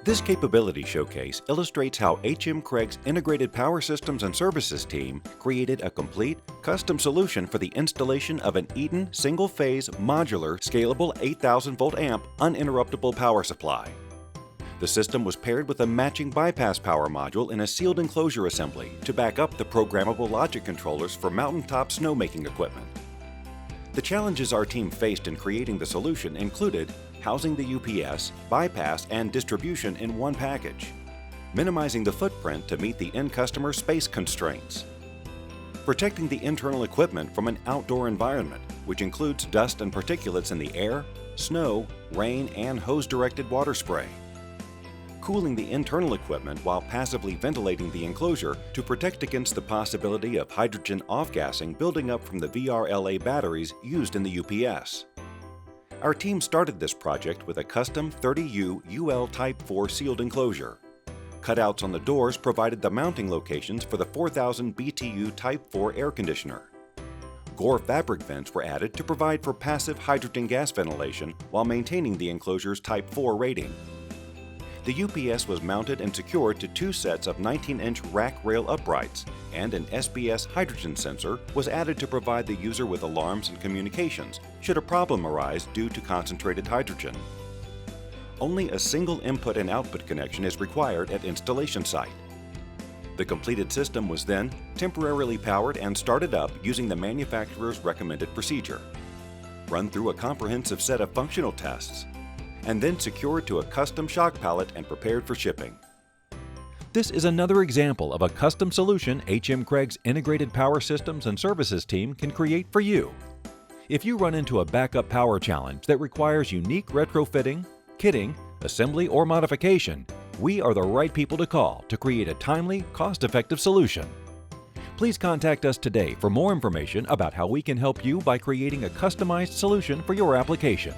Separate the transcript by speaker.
Speaker 1: This capability showcase illustrates how HM Cragg's Integrated Power Systems and Services team created a complete, custom solution for the installation of an Eaton single-phase, modular, scalable 8,000-volt amp uninterruptible power supply. The system was paired with a matching bypass power module in a sealed enclosure assembly to back up the programmable logic controllers for mountaintop snowmaking equipment. The challenges our team faced in creating the solution included housing the UPS, bypass, and distribution in one package, minimizing the footprint to meet the end customer space constraints, protecting the internal equipment from an outdoor environment, which includes dust and particulates in the air, snow, rain, and hose-directed water spray, cooling the internal equipment while passively ventilating the enclosure to protect against the possibility of hydrogen off-gassing building up from the VRLA batteries used in the UPS. Our team started this project with a custom 30U UL Type 4 sealed enclosure. Cutouts on the doors provided the mounting locations for the 4000 BTU Type 4 air conditioner. Gore fabric vents were added to provide for passive hydrogen gas ventilation while maintaining the enclosure's Type 4 rating. The UPS was mounted and secured to two sets of 19-inch rack rail uprights, and an SBS hydrogen sensor was added to provide the user with alarms and communications should a problem arise due to concentrated hydrogen. Only a single input and output connection is required at installation site. The completed system was then temporarily powered and started up using the manufacturer's recommended procedure, run through a comprehensive set of functional tests, and then secured to a custom shock pallet and prepared for shipping. This is another example of a custom solution HM Cragg's Integrated Power Systems and Services team can create for you. If you run into a backup power challenge that requires unique retrofitting, kitting, assembly, or modification, we are the right people to call to create a timely, cost-effective solution. Please contact us today for more information about how we can help you by creating a customized solution for your application.